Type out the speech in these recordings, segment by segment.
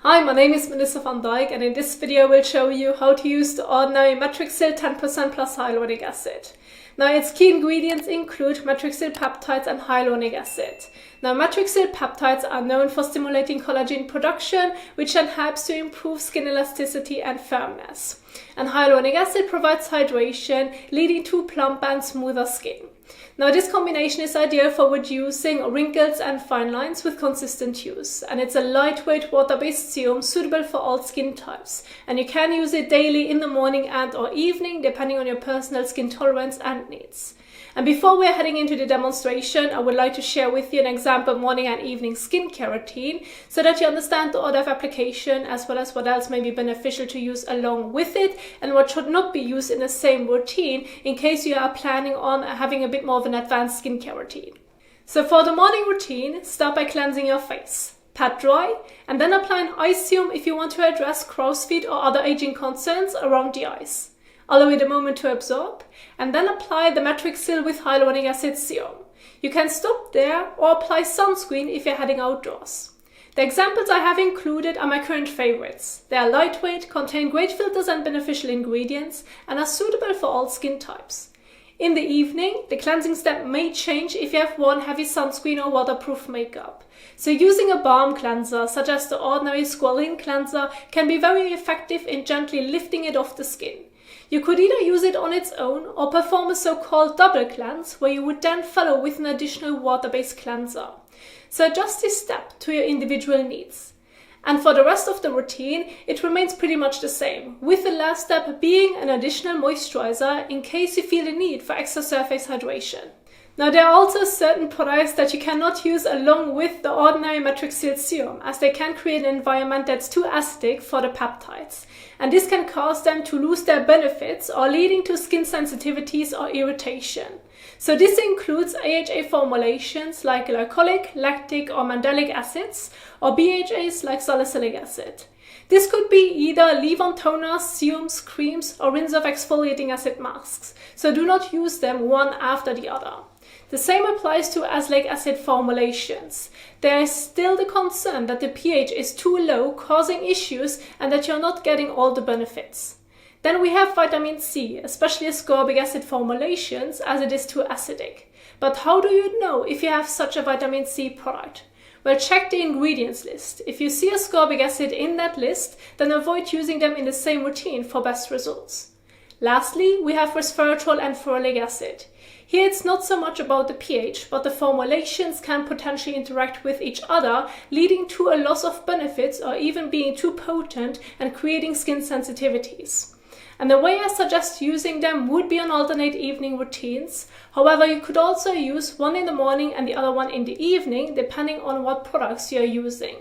Hi, my name is Melissa van Dijk, and in this video I will show you how to use the Ordinary Matrixyl 10% plus hyaluronic acid. Now, its key ingredients include matrixyl peptides and hyaluronic acid. Now, matrixyl peptides are known for stimulating collagen production, which then helps to improve skin elasticity and firmness. And hyaluronic acid provides hydration, leading to plumper and smoother skin. Now, this combination is ideal for reducing wrinkles and fine lines with consistent use, and it's a lightweight water-based serum suitable for all skin types, and you can use it daily in the morning and or evening depending on your personal skin tolerance and needs. And before we're heading into the demonstration, I would like to share with you an example morning and evening skincare routine so that you understand the order of application as well as what else may be beneficial to use along with it and what should not be used in the same routine in case you are planning on having a bit more of an advanced skincare routine. So for the morning routine, start by cleansing your face. Pat dry and then apply an eye serum if you want to address crow's feet or other aging concerns around the eyes. Allow it a moment to absorb, and then apply the Matrixyl with hyaluronic acid serum. You can stop there or apply sunscreen if you're heading outdoors. The examples I have included are my current favorites. They are lightweight, contain great filters and beneficial ingredients, and are suitable for all skin types. In the evening, the cleansing step may change if you have worn heavy sunscreen or waterproof makeup. So using a balm cleanser, such as the Ordinary Squalane cleanser, can be very effective in gently lifting it off the skin. You could either use it on its own or perform a so-called double cleanse where you would then follow with an additional water-based cleanser. So adjust this step to your individual needs. And for the rest of the routine, it remains pretty much the same, with the last step being an additional moisturizer in case you feel the need for extra surface hydration. Now, there are also certain products that you cannot use along with the Ordinary Matrixyl serum, as they can create an environment that's too acidic for the peptides. And this can cause them to lose their benefits or leading to skin sensitivities or irritation. So this includes AHA formulations like glycolic, lactic or mandelic acids, or BHAs like salicylic acid. This could be either leave-on toners, serums, creams, or rinse-off exfoliating acid masks, so do not use them one after the other. The same applies to azelaic acid formulations. There is still the concern that the pH is too low, causing issues, and that you're not getting all the benefits. Then we have vitamin C, especially ascorbic acid formulations, as it is too acidic. But how do you know if you have such a vitamin C product? Well, check the ingredients list. If you see ascorbic acid in that list, then avoid using them in the same routine for best results. Lastly, we have resveratrol and ferulic acid. Here it's not so much about the pH, but the formulations can potentially interact with each other, leading to a loss of benefits or even being too potent and creating skin sensitivities. And the way I suggest using them would be on alternate evening routines. However, you could also use one in the morning and the other one in the evening, depending on what products you are using.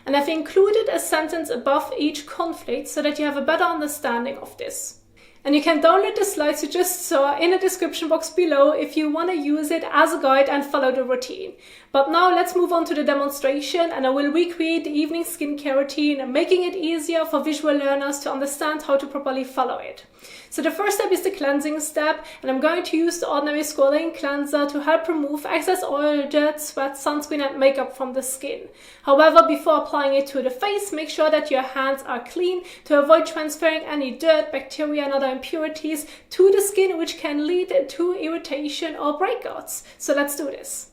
And I've included a sentence above each conflict so that you have a better understanding of this. And you can download the slides you just saw in the description box below if you want to use it as a guide and follow the routine. But now let's move on to the demonstration, and I will recreate the evening skincare routine, making it easier for visual learners to understand how to properly follow it. So the first step is the cleansing step, and I'm going to use the Ordinary Squalane cleanser to help remove excess oil, dirt, sweat, sunscreen and makeup from the skin. However, before applying it to the face, make sure that your hands are clean to avoid transferring any dirt, bacteria and other impurities to the skin, which can lead to irritation or breakouts. So let's do this.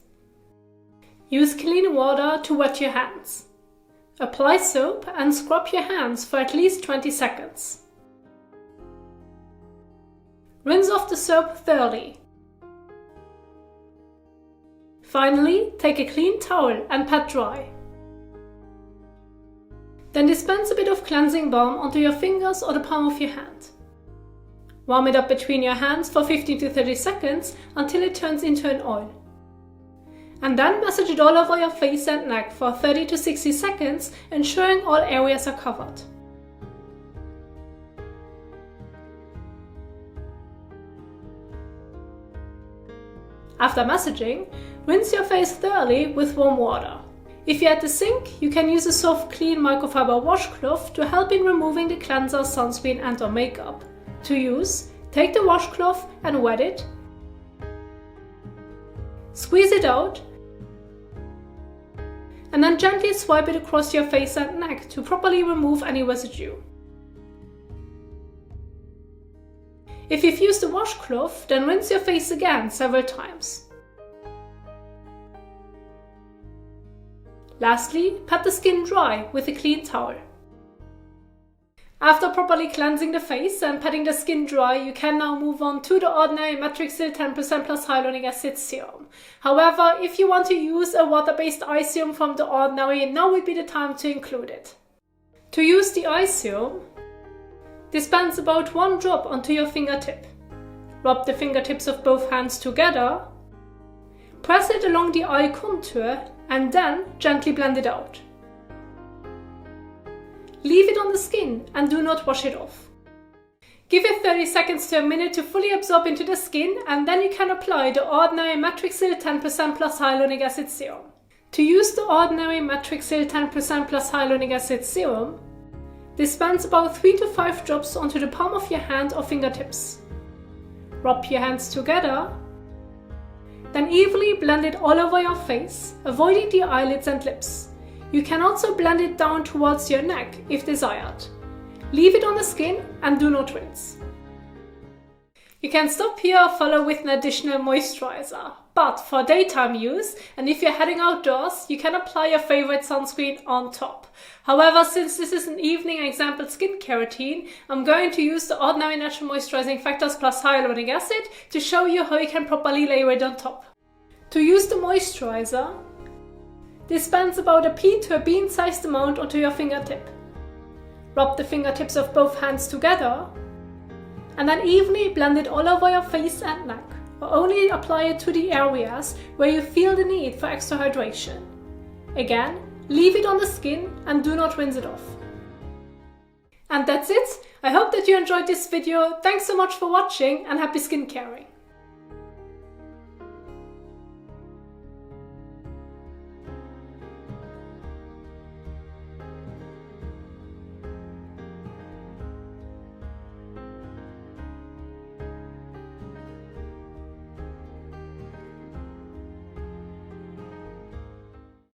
Use clean water to wet your hands. Apply soap and scrub your hands for at least 20 seconds. Rinse off the soap thoroughly. Finally, take a clean towel and pat dry. Then dispense a bit of cleansing balm onto your fingers or the palm of your hand. Warm it up between your hands for 15 to 30 seconds until it turns into an oil. And then massage it all over your face and neck for 30 to 60 seconds, ensuring all areas are covered. After massaging, rinse your face thoroughly with warm water. If you're at the sink, you can use a soft, clean microfiber washcloth to help in removing the cleanser, sunscreen and or makeup. To use, take the washcloth and wet it. Squeeze it out and then gently swipe it across your face and neck to properly remove any residue. If you've used a washcloth, then rinse your face again several times. Lastly, pat the skin dry with a clean towel. After properly cleansing the face and patting the skin dry, you can now move on to the Ordinary Matrixyl 10% plus hyaluronic acid serum. However, if you want to use a water-based eye serum from the Ordinary, now would be the time to include it. To use the eye serum, dispense about 1 drop onto your fingertip. Rub the fingertips of both hands together, press it along the eye contour, and then gently blend it out. Leave it on the skin and do not wash it off. Give it 30 seconds to a minute to fully absorb into the skin, and then you can apply the Ordinary Matrixyl 10% plus hyaluronic acid serum. To use the Ordinary Matrixyl 10% plus hyaluronic acid serum, dispense about 3 to 5 drops onto the palm of your hand or fingertips. Rub your hands together, then evenly blend it all over your face, avoiding the eyelids and lips. You can also blend it down towards your neck if desired. Leave it on the skin and do not rinse. You can stop here or follow with an additional moisturizer. But for daytime use, and if you're heading outdoors, you can apply your favorite sunscreen on top. However, since this is an evening example skincare routine, I'm going to use the Ordinary Natural Moisturizing Factors plus hyaluronic acid to show you how you can properly layer it on top. To use the moisturizer, dispense about a pea to a bean-sized amount onto your fingertip. Rub the fingertips of both hands together, and then evenly blend it all over your face and neck, or only apply it to the areas where you feel the need for extra hydration. Again, leave it on the skin and do not rinse it off. And that's it. I hope that you enjoyed this video. Thanks so much for watching and happy skincaring.